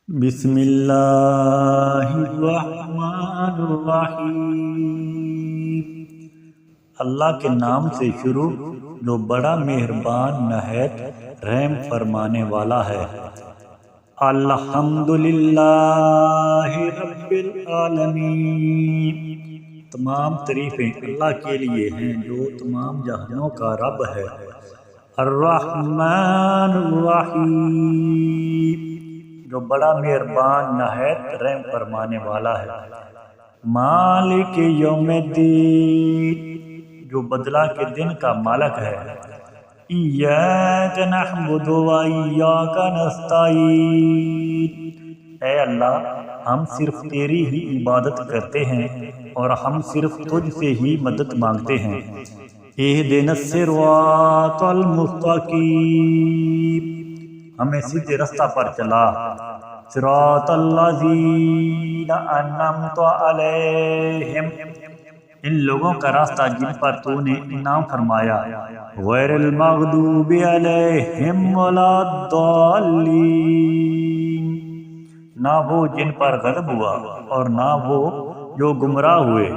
بسم اللہ الرحمن الرحیم۔ اللہ کے نام سے شروع جو بڑا مہربان نہایت رحم فرمانے والا ہے۔ الحمدللہ رب العالمین، تمام تعریفیں اللہ کے لیے ہیں جو تمام جہانوں کا رب ہے۔ الرحمن الرحیم، جو بڑا مہربان نہایت رحم فرمانے والا ہے۔ مالک یوم الدین، جو بدلہ کے دن کا مالک ہے۔ ایاک نعبد و ایاک نستعین، اے اللہ ہم صرف تیری ہی عبادت کرتے ہیں اور ہم صرف تجھ سے ہی مدد مانگتے ہیں۔ اہدنا الصراط المستقیم، ہمیں سیدھے رستہ پر چلا۔ صراط الذین انعمت علیہم، ان لوگوں کا راستہ جن پر تو نے انعام فرمایا۔ غیر المغضوب علیہم ولا الضالین، نہ وہ جن پر غضب ہوا اور نہ وہ جو گمراہ ہوئے۔